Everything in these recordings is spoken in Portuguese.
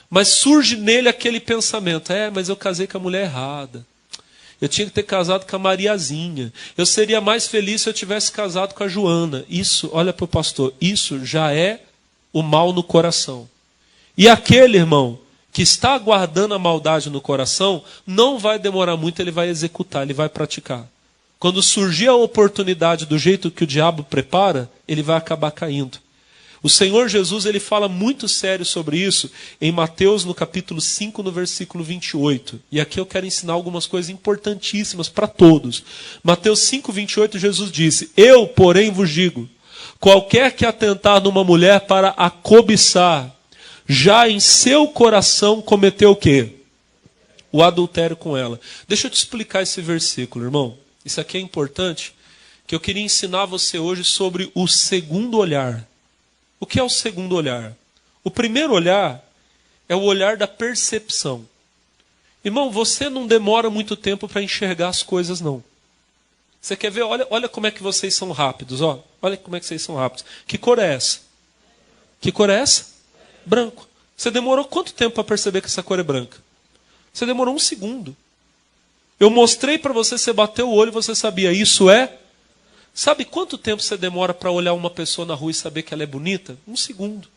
Mas surge nele aquele pensamento: mas eu casei com a mulher errada. Eu tinha que ter casado com a Mariazinha. Eu seria mais feliz se eu tivesse casado com a Joana. Isso, olha para o pastor, isso já é o mal no coração. E aquele irmão que está guardando a maldade no coração, não vai demorar muito, ele vai executar, ele vai praticar. Quando surgir a oportunidade do jeito que o diabo prepara, ele vai acabar caindo. O Senhor Jesus, ele fala muito sério sobre isso em Mateus, no capítulo 5, no versículo 28. E aqui eu quero ensinar algumas coisas importantíssimas para todos. Mateus 5, 28, Jesus disse: eu, porém, vos digo, qualquer que atentar numa mulher para a cobiçar, já em seu coração cometeu o quê? O adultério com ela. Deixa eu te explicar esse versículo, irmão. Isso aqui é importante, que eu queria ensinar você hoje sobre o segundo olhar. O que é o segundo olhar? O primeiro olhar é o olhar da percepção. Irmão, você não demora muito tempo para enxergar as coisas, não. Você quer ver? Olha como é que vocês são rápidos. Ó. Olha como é que vocês são rápidos. Que cor é essa? Que cor é essa? Branco. Você demorou quanto tempo para perceber que essa cor é branca? Você demorou 1 segundo. Eu mostrei para você, você bateu o olho e você sabia. Isso é... Sabe quanto tempo você demora para olhar uma pessoa na rua e saber que ela é bonita? 1 segundo.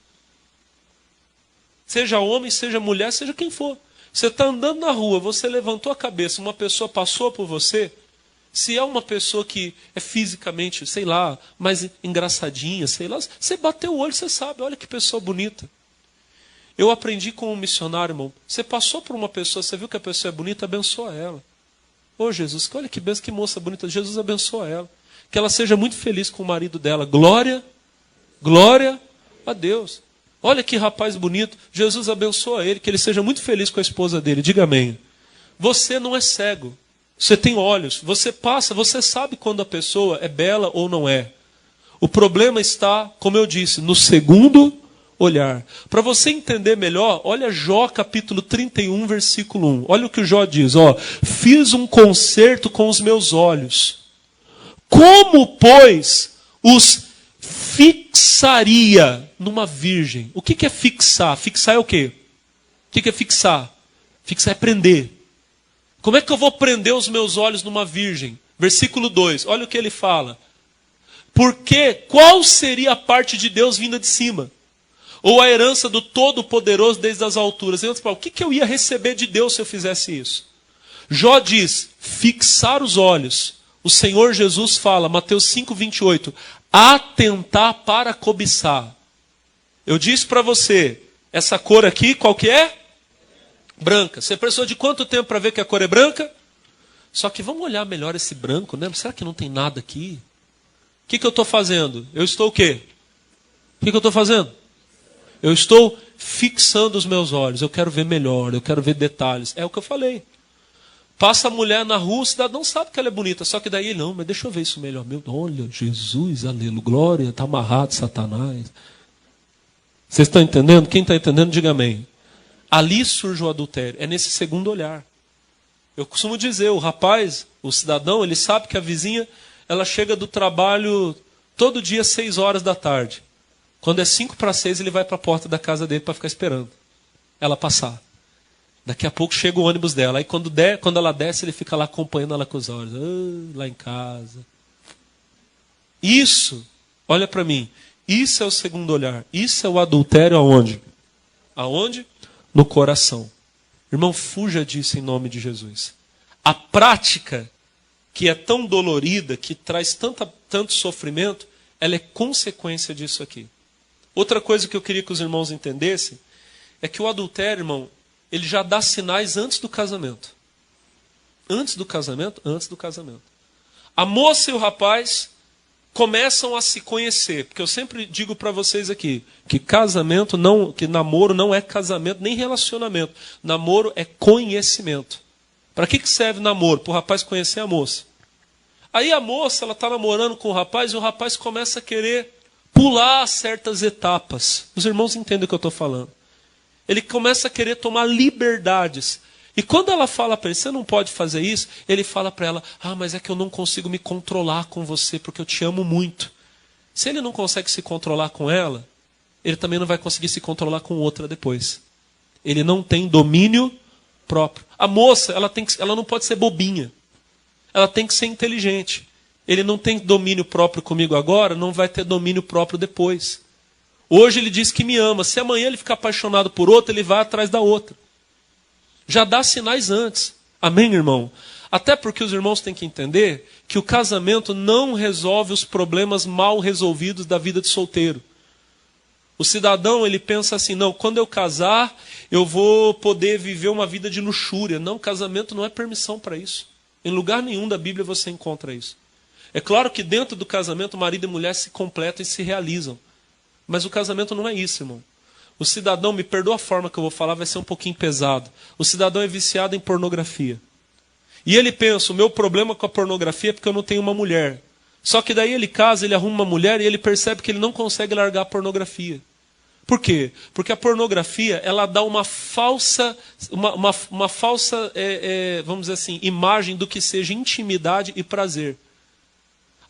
Seja homem, seja mulher, seja quem for. Você está andando na rua, você levantou a cabeça, uma pessoa passou por você. Se é uma pessoa que é fisicamente, sei lá, mais engraçadinha, sei lá, você bateu o olho, você sabe, olha que pessoa bonita. Eu aprendi com um missionário, irmão. Você passou por uma pessoa, você viu que a pessoa é bonita, abençoa ela. Ô Jesus, olha que benção, que moça bonita. Jesus abençoa ela. Que ela seja muito feliz com o marido dela. Glória, glória a Deus. Olha que rapaz bonito. Jesus abençoa ele, que ele seja muito feliz com a esposa dele. Diga amém. Você não é cego. Você tem olhos. Você passa, você sabe quando a pessoa é bela ou não é. O problema está, como eu disse, no segundo olhar. Para você entender melhor, olha Jó capítulo 31, versículo 1. Olha o que o Jó diz. Fiz um concerto com os meus olhos. Como, pois, os fixaria numa virgem? O que é fixar? Fixar é o quê? O que é fixar? Fixar é prender. Como é que eu vou prender os meus olhos numa virgem? Versículo 2, olha o que ele fala. Porque qual seria a parte de Deus vinda de cima? Ou a herança do Todo-Poderoso desde as alturas? O que eu ia receber de Deus se eu fizesse isso? Jó diz, fixar os olhos. O Senhor Jesus fala, Mateus 5, 28, atentar para cobiçar. Eu disse para você, essa cor aqui, qual que é? Branca. Você precisou de quanto tempo para ver que a cor é branca? Só que vamos olhar melhor esse branco, né? Será que não tem nada aqui? O que eu estou fazendo? Eu estou o quê? O que eu estou fazendo? Eu estou fixando os meus olhos. Eu quero ver melhor, eu quero ver detalhes. É o que eu falei. Passa a mulher na rua, o cidadão sabe que ela é bonita. Só que daí, não, mas deixa eu ver isso melhor. Olha, Jesus, aleluia, glória, está amarrado Satanás. Vocês estão entendendo? Quem está entendendo, diga amém. Ali surge o adultério. É nesse segundo olhar. Eu costumo dizer, o rapaz, o cidadão, ele sabe que a vizinha, ela chega do trabalho todo dia às 6 horas da tarde. Quando é 5 para 6, ele vai para a porta da casa dele para ficar esperando ela passar. Daqui a pouco chega o ônibus dela. Aí quando ela desce, ele fica lá acompanhando ela com os olhos. Lá em casa. Isso, olha para mim. Isso é o segundo olhar. Isso é o adultério aonde? Aonde? No coração. Irmão, fuja disso em nome de Jesus. A prática que é tão dolorida, que traz tanto sofrimento, ela é consequência disso aqui. Outra coisa que eu queria que os irmãos entendessem é que o adultério, irmão, ele já dá sinais antes do casamento. Antes do casamento? Antes do casamento. A moça e o rapaz começam a se conhecer. Porque eu sempre digo para vocês aqui, que que namoro não é casamento nem relacionamento. Namoro é conhecimento. Para que serve namoro? Para o rapaz conhecer a moça. Aí a moça, ela está namorando com o rapaz e o rapaz começa a querer pular certas etapas. Os irmãos entendem o que eu estou falando. Ele começa a querer tomar liberdades. E quando ela fala para ele, você não pode fazer isso, ele fala para ela, mas é que eu não consigo me controlar com você, porque eu te amo muito. Se ele não consegue se controlar com ela, ele também não vai conseguir se controlar com outra depois. Ele não tem domínio próprio. A moça, ela não pode ser bobinha. Ela tem que ser inteligente. Ele não tem domínio próprio comigo agora, não vai ter domínio próprio depois. Hoje ele diz que me ama. Se amanhã ele ficar apaixonado por outra, ele vai atrás da outra. Já dá sinais antes. Amém, irmão? Até porque os irmãos têm que entender que o casamento não resolve os problemas mal resolvidos da vida de solteiro. O cidadão, ele pensa assim, não, quando eu casar, eu vou poder viver uma vida de luxúria. Não, casamento não é permissão para isso. Em lugar nenhum da Bíblia você encontra isso. É claro que dentro do casamento, marido e mulher se completam e se realizam. Mas o casamento não é isso, irmão. O cidadão, me perdoa a forma que eu vou falar, vai ser um pouquinho pesado. O cidadão é viciado em pornografia. E ele pensa, o meu problema com a pornografia é porque eu não tenho uma mulher. Só que daí ele casa, ele arruma uma mulher e ele percebe que ele não consegue largar a pornografia. Por quê? Porque a pornografia, ela dá uma falsa, vamos dizer assim, imagem do que seja intimidade e prazer.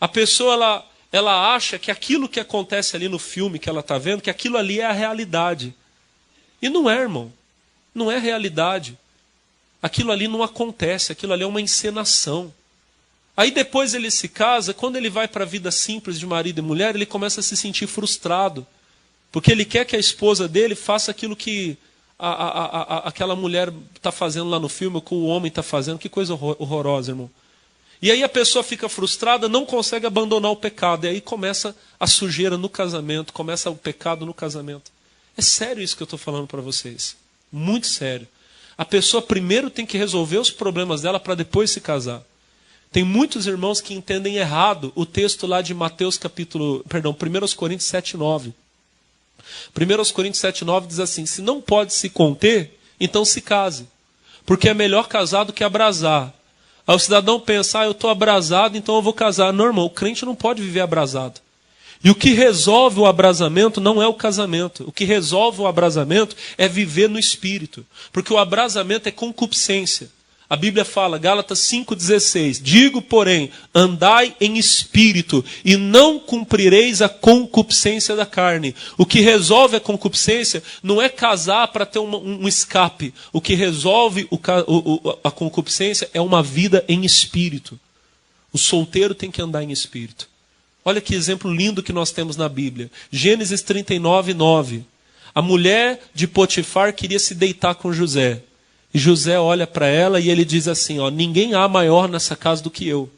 A pessoa, ela acha que aquilo que acontece ali no filme que ela está vendo, que aquilo ali é a realidade. E não é, irmão. Não é realidade. Aquilo ali não acontece, aquilo ali é uma encenação. Aí depois ele se casa, quando ele vai para a vida simples de marido e mulher, ele começa a se sentir frustrado. Porque ele quer que a esposa dele faça aquilo que aquela mulher está fazendo lá no filme, ou que o homem está fazendo. Que coisa horrorosa, irmão. E aí a pessoa fica frustrada, não consegue abandonar o pecado. E aí começa a sujeira no casamento, começa o pecado no casamento. É sério isso que eu estou falando para vocês. Muito sério. A pessoa primeiro tem que resolver os problemas dela para depois se casar. Tem muitos irmãos que entendem errado o texto lá de Mateus 1 Coríntios 7:9. 1 Coríntios 7:9 diz assim, se não pode se conter, então se case. Porque é melhor casar do que abrasar. Aí o cidadão pensa, eu estou abrasado, então eu vou casar. Não, irmão, o crente não pode viver abrasado. E o que resolve o abrasamento não é o casamento. O que resolve o abrasamento é viver no espírito. Porque o abrasamento é concupiscência. A Bíblia fala, Gálatas 5,16, digo, porém, andai em espírito e não cumprireis a concupiscência da carne. O que resolve a concupiscência não é casar para ter um escape. O que resolve a concupiscência é uma vida em espírito. O solteiro tem que andar em espírito. Olha que exemplo lindo que nós temos na Bíblia. Gênesis 39:9. A mulher de Potifar queria se deitar com José. E José olha para ela e ele diz assim, ninguém há maior nessa casa do que eu.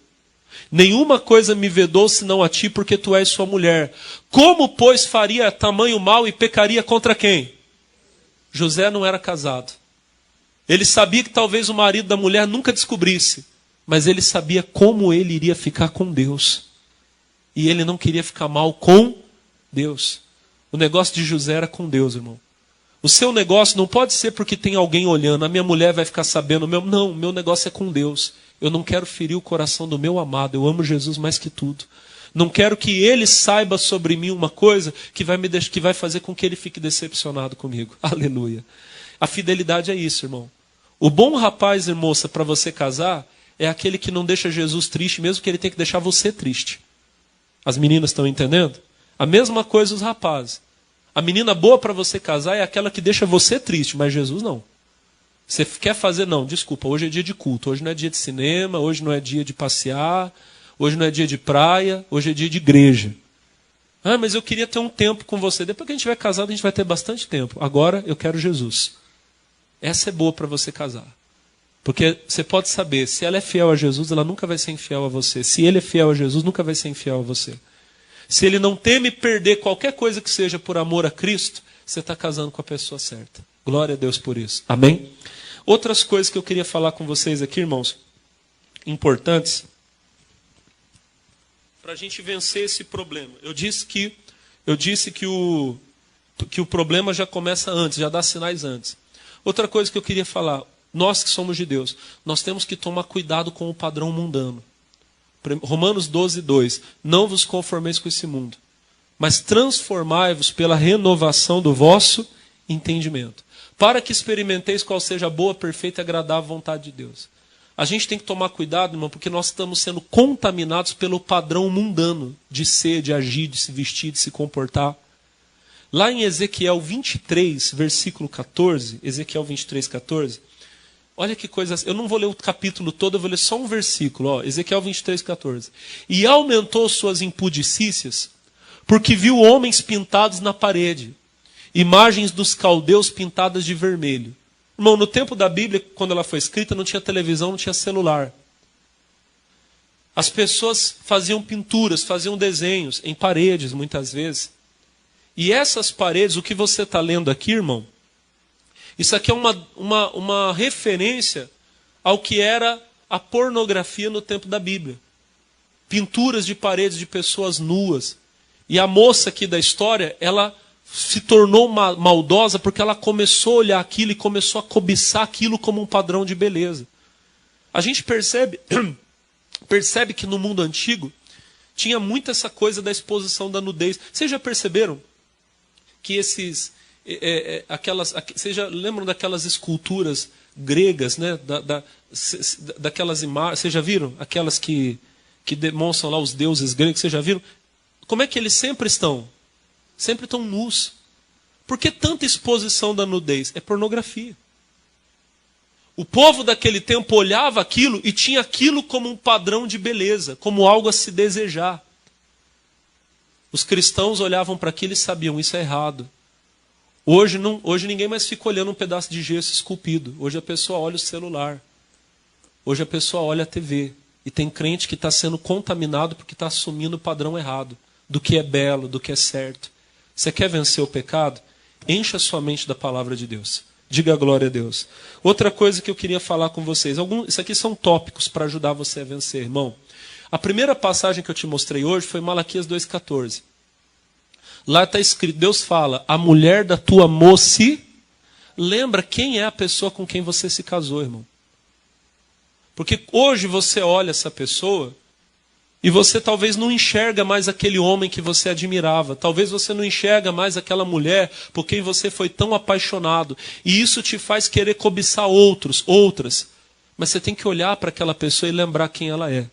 Nenhuma coisa me vedou senão a ti, porque tu és sua mulher. Como, pois, faria tamanho mal e pecaria contra quem? José não era casado. Ele sabia que talvez o marido da mulher nunca descobrisse, mas ele sabia como ele iria ficar com Deus. E ele não queria ficar mal com Deus. O negócio de José era com Deus, irmão. O seu negócio não pode ser porque tem alguém olhando. A minha mulher vai ficar sabendo. Não, meu negócio é com Deus. Eu não quero ferir o coração do meu amado. Eu amo Jesus mais que tudo. Não quero que ele saiba sobre mim uma coisa que vai fazer com que ele fique decepcionado comigo. Aleluia. A fidelidade é isso, irmão. O bom rapaz e moça para você casar é aquele que não deixa Jesus triste, mesmo que ele tenha que deixar você triste. As meninas estão entendendo? A mesma coisa os rapazes. A menina boa para você casar é aquela que deixa você triste, mas Jesus não. Você quer fazer? Não, desculpa, hoje é dia de culto, hoje não é dia de cinema, hoje não é dia de passear, hoje não é dia de praia, hoje é dia de igreja. Mas eu queria ter um tempo com você. Depois que a gente vai casado, a gente vai ter bastante tempo. Agora eu quero Jesus. Essa é boa para você casar. Porque você pode saber, se ela é fiel a Jesus, ela nunca vai ser infiel a você. Se ele é fiel a Jesus, nunca vai ser infiel a você. Se ele não teme perder qualquer coisa que seja por amor a Cristo, você está casando com a pessoa certa. Glória a Deus por isso. Amém? Outras coisas que eu queria falar com vocês aqui, irmãos, importantes, para a gente vencer esse problema. Eu disse que o problema já começa antes, já dá sinais antes. Outra coisa que eu queria falar, nós que somos judeus, nós temos que tomar cuidado com o padrão mundano. Romanos 12:2. Não vos conformeis com esse mundo, mas transformai-vos pela renovação do vosso entendimento, para que experimenteis qual seja a boa, perfeita e agradável vontade de Deus. A gente tem que tomar cuidado, irmão, porque nós estamos sendo contaminados pelo padrão mundano de ser, de agir, de se vestir, de se comportar. Lá em Ezequiel 23, versículo 14, Ezequiel 23, 14, olha que coisa, eu não vou ler o capítulo todo, eu vou ler só um versículo, ó, Ezequiel 23, 14. E aumentou suas impudicícias, porque viu homens pintados na parede, imagens dos caldeus pintadas de vermelho. Irmão, no tempo da Bíblia, quando ela foi escrita, não tinha televisão, não tinha celular. As pessoas faziam pinturas, faziam desenhos em paredes, muitas vezes. E essas paredes, o que você está lendo aqui, irmão, isso aqui é uma referência ao que era a pornografia no tempo da Bíblia. Pinturas de paredes de pessoas nuas. E a moça aqui da história, ela se tornou maldosa porque ela começou a olhar aquilo e começou a cobiçar aquilo como um padrão de beleza. A gente percebe que no mundo antigo tinha muito essa coisa da exposição da nudez. Vocês já perceberam que vocês já lembram daquelas esculturas gregas, né? Daquelas imagens, vocês já viram? Aquelas que demonstram lá os deuses gregos, vocês já viram? Como é que eles sempre estão? Sempre estão nus. Por que tanta exposição da nudez? É pornografia. O povo daquele tempo olhava aquilo e tinha aquilo como um padrão de beleza, como algo a se desejar. Os cristãos olhavam para aquilo e sabiam, isso é errado. Hoje ninguém mais fica olhando um pedaço de gesso esculpido. Hoje a pessoa olha o celular. Hoje a pessoa olha a TV. E tem crente que está sendo contaminado porque está assumindo o padrão errado. Do que é belo, do que é certo. Você quer vencer o pecado? Encha sua mente da palavra de Deus. Diga glória a Deus. Outra coisa que eu queria falar com vocês. Isso aqui são tópicos para ajudar você a vencer, irmão. A primeira passagem que eu te mostrei hoje foi Malaquias 2,14. Lá está escrito, Deus fala, a mulher da tua moci. Lembra quem é a pessoa com quem você se casou, irmão. Porque hoje você olha essa pessoa e você talvez não enxerga mais aquele homem que você admirava. Talvez você não enxerga mais aquela mulher por quem você foi tão apaixonado. E isso te faz querer cobiçar outras. Mas você tem que olhar para aquela pessoa e lembrar quem ela é.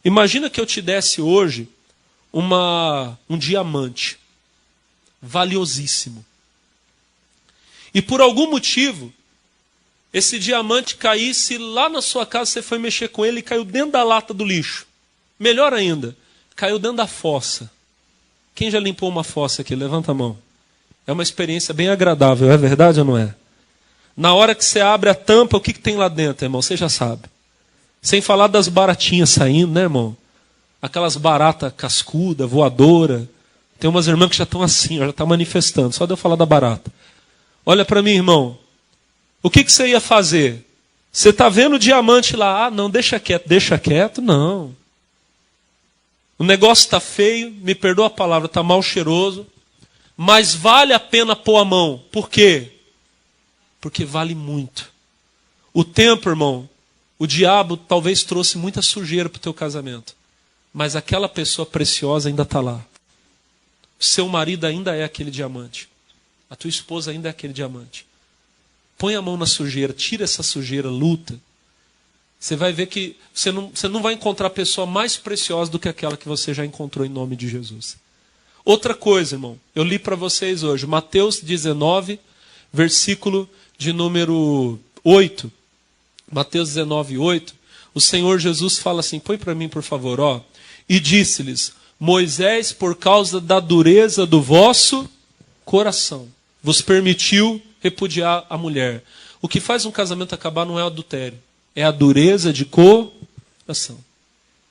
Imagina que eu te desse hoje um diamante. Valiosíssimo. E por algum motivo, esse diamante caísse lá na sua casa, você foi mexer com ele e caiu dentro da lata do lixo. Melhor ainda, caiu dentro da fossa. Quem já limpou uma fossa aqui? Levanta a mão. É uma experiência bem agradável, é verdade ou não é? Na hora que você abre a tampa, o que tem lá dentro, irmão? Você já sabe. Sem falar das baratinhas saindo, né, irmão? Aquelas baratas cascuda, voadora. Tem umas irmãs que já estão assim, já estão manifestando. Só de eu falar da barata. Olha para mim, irmão. O que você ia fazer? Você está vendo o diamante lá? Ah, não, deixa quieto, não. O negócio está feio, me perdoa a palavra, está mal cheiroso, mas vale a pena pôr a mão. Por quê? Porque vale muito. O tempo, irmão, o diabo talvez trouxe muita sujeira para o teu casamento, mas aquela pessoa preciosa ainda está lá. O seu marido ainda é aquele diamante. A tua esposa ainda é aquele diamante. Põe a mão na sujeira, tira essa sujeira, luta. Você vai ver que você não vai encontrar pessoa mais preciosa do que aquela que você já encontrou em nome de Jesus. Outra coisa, irmão, eu li para vocês hoje, Mateus 19, versículo de número 8. Mateus 19, 8. O Senhor Jesus fala assim, põe para mim por favor, ó. E disse-lhes, Moisés, por causa da dureza do vosso coração, vos permitiu repudiar a mulher. O que faz um casamento acabar não é o adultério. É a dureza de coração.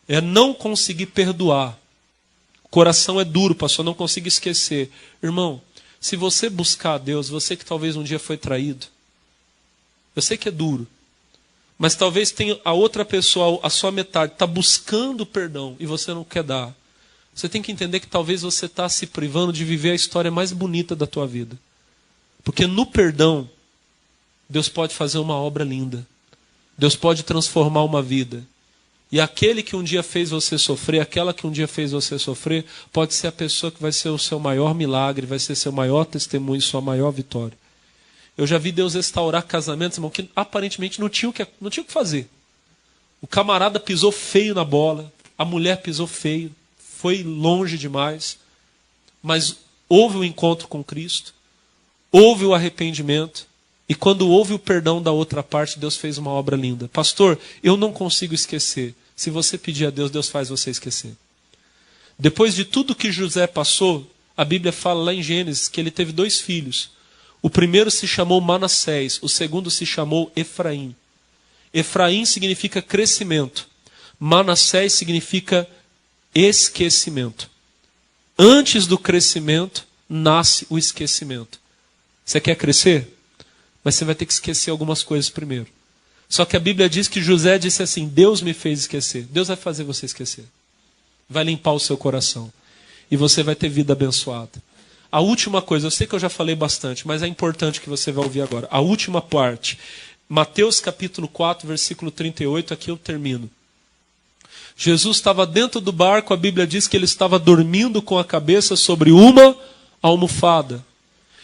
É não conseguir perdoar. O coração é duro, pastor, não consigo esquecer. Irmão, se você buscar a Deus, você que talvez um dia foi traído, eu sei que é duro, mas talvez tenha a outra pessoa, a sua metade, está buscando perdão e você não quer dar. Você tem que entender que talvez você está se privando de viver a história mais bonita da tua vida. Porque no perdão, Deus pode fazer uma obra linda. Deus pode transformar uma vida. E aquele que um dia fez você sofrer, aquela que um dia fez você sofrer, pode ser a pessoa que vai ser o seu maior milagre, vai ser seu maior testemunho, sua maior vitória. Eu já vi Deus restaurar casamentos, irmão, que aparentemente não tinha o que fazer. O camarada pisou feio na bola, a mulher pisou feio, foi longe demais, mas houve o encontro com Cristo, houve o arrependimento, e quando houve o perdão da outra parte, Deus fez uma obra linda. Pastor, eu não consigo esquecer. Se você pedir a Deus, Deus faz você esquecer. Depois de tudo que José passou, a Bíblia fala lá em Gênesis que ele teve 2 filhos. O primeiro se chamou Manassés, o segundo se chamou Efraim. Efraim significa crescimento. Manassés significa esquecimento. Antes do crescimento, nasce o esquecimento. Você quer crescer? Mas você vai ter que esquecer algumas coisas primeiro. Só que a Bíblia diz que José disse assim, Deus me fez esquecer. Deus vai fazer você esquecer. Vai limpar o seu coração. E você vai ter vida abençoada. A última coisa, eu sei que eu já falei bastante, mas é importante que você vai ouvir agora. A última parte, Mateus capítulo 4, versículo 38, aqui eu termino. Jesus estava dentro do barco, a Bíblia diz que ele estava dormindo com a cabeça sobre uma almofada.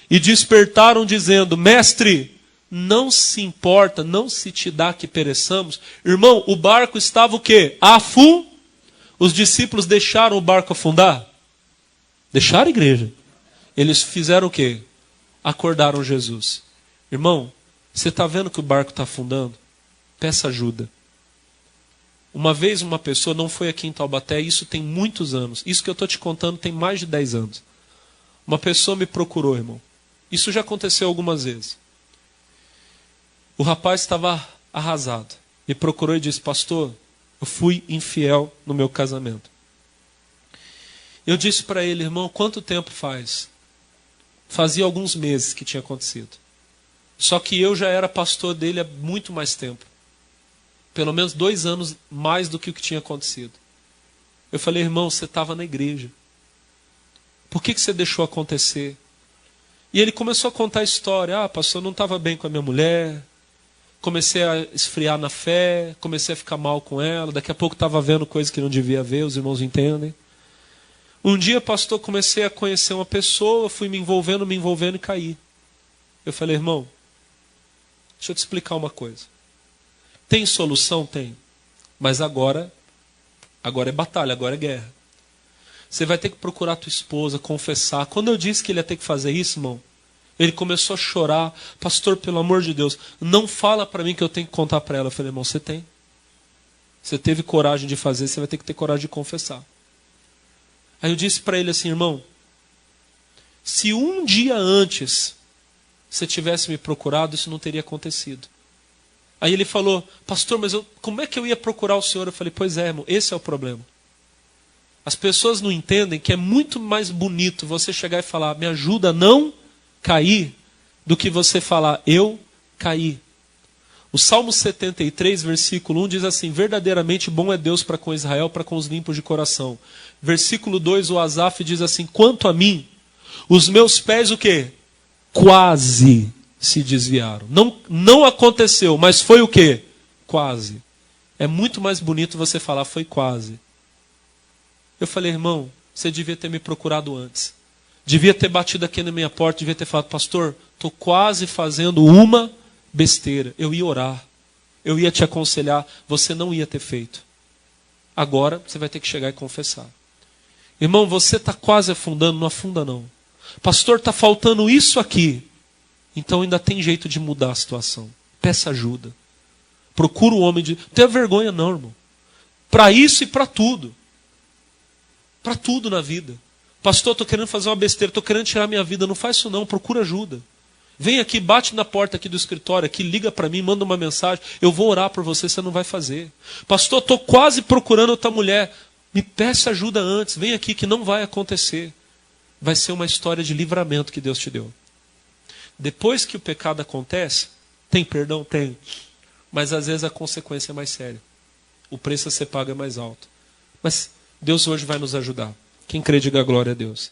E despertaram dizendo, mestre, não se importa, não se te dá que pereçamos. Irmão, o barco estava o quê? Os discípulos deixaram o barco afundar? Deixaram a igreja. Eles fizeram o quê? Acordaram Jesus. Irmão, você está vendo que o barco está afundando? Peça ajuda. Uma vez uma pessoa, não foi aqui em Taubaté, isso tem muitos anos. Isso que eu estou te contando tem mais de 10 anos. Uma pessoa me procurou, irmão. Isso já aconteceu algumas vezes. O rapaz estava arrasado. Me procurou e disse, pastor, eu fui infiel no meu casamento. Eu disse para ele, irmão, quanto tempo faz? Fazia alguns meses que tinha acontecido. Só que eu já era pastor dele há muito mais tempo. Pelo menos 2 anos mais do que o que tinha acontecido. Eu falei, irmão, você estava na igreja. Por que você deixou acontecer? E ele começou a contar a história. Pastor, eu não estava bem com a minha mulher. Comecei a esfriar na fé. Comecei a ficar mal com ela. Daqui a pouco estava vendo coisas que não devia ver. Os irmãos entendem. Um dia, pastor, comecei a conhecer uma pessoa. Fui me envolvendo e caí. Eu falei, irmão, deixa eu te explicar uma coisa. Tem solução? Tem. Mas agora é batalha, agora é guerra. Você vai ter que procurar a tua esposa, confessar. Quando eu disse que ele ia ter que fazer isso, irmão, ele começou a chorar. Pastor, pelo amor de Deus, não fala para mim que eu tenho que contar para ela. Eu falei, irmão, você tem. Você teve coragem de fazer, você vai ter que ter coragem de confessar. Aí eu disse para ele assim, irmão, se um dia antes você tivesse me procurado, isso não teria acontecido. Aí ele falou, pastor, mas como é que eu ia procurar o senhor? Eu falei, pois é, irmão, esse é o problema. As pessoas não entendem que é muito mais bonito você chegar e falar, me ajuda a não cair, do que você falar, eu caí. O Salmo 73, versículo 1 diz assim, verdadeiramente bom é Deus para com Israel, para com os limpos de coração. Versículo 2, o Asaf diz assim, quanto a mim, os meus pés o quê? Quase se desviaram. Não aconteceu, mas foi o quê? Quase. É muito mais bonito você falar, foi quase. Eu falei, irmão, você devia ter me procurado antes. Devia ter batido aqui na minha porta, devia ter falado, pastor, estou quase fazendo uma besteira. Eu ia orar, eu ia te aconselhar, você não ia ter feito. Agora você vai ter que chegar e confessar. Irmão, você está quase afundando, não afunda não. Pastor, está faltando isso aqui. Então ainda tem jeito de mudar a situação. Peça ajuda. Procura o homem de... Não tenha vergonha não, irmão. Para isso e para tudo. Para tudo na vida. Pastor, estou querendo fazer uma besteira, estou querendo tirar minha vida. Não faz isso não, procura ajuda. Vem aqui, bate na porta aqui do escritório, aqui, liga para mim, manda uma mensagem. Eu vou orar por você, você não vai fazer. Pastor, estou quase procurando outra mulher. Me peça ajuda antes, vem aqui que não vai acontecer. Vai ser uma história de livramento que Deus te deu. Depois que o pecado acontece, tem perdão? Tem. Mas às vezes a consequência é mais séria. O preço a ser pago é mais alto. Mas Deus hoje vai nos ajudar. Quem crê, diga glória a Deus.